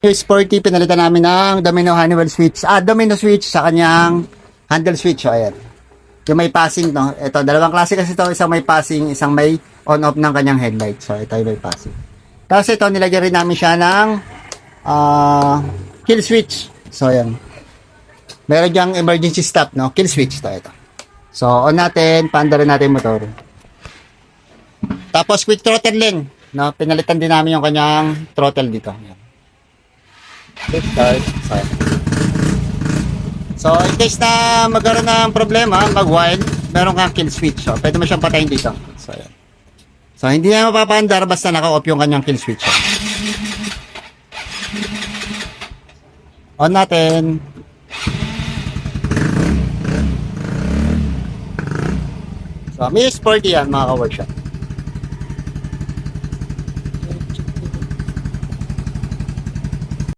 Yung sporty, pinalitan namin ng domino Honeywell switch. Domino switch sa kanyang handle switch. So, ayan. Yung may passing, no? Ito, dalawang klase kasi ito. Isang may passing, isang may on-off ng kanyang headlight. So, ito yung may passing. Tapos ito, nilagyan rin namin siya ng kill switch. So, ayan. Meron diyang emergency stop, no? Kill switch. Ito. So, on natin. Paanda rin natin yung motor. Tapos, quick throttle din. No? Pinalitan din namin yung kanyang throttle dito. Ayan. Quick start. So, in case na magkaroon ng problema, mag-wild, meron kang kill switch. So, pwede mo siyang patayin dito. So, ayan. So, hindi na mapapaandar basta naka-off yung kanyang kill switch. On natin. So, may sporty yan mga ka-workshop.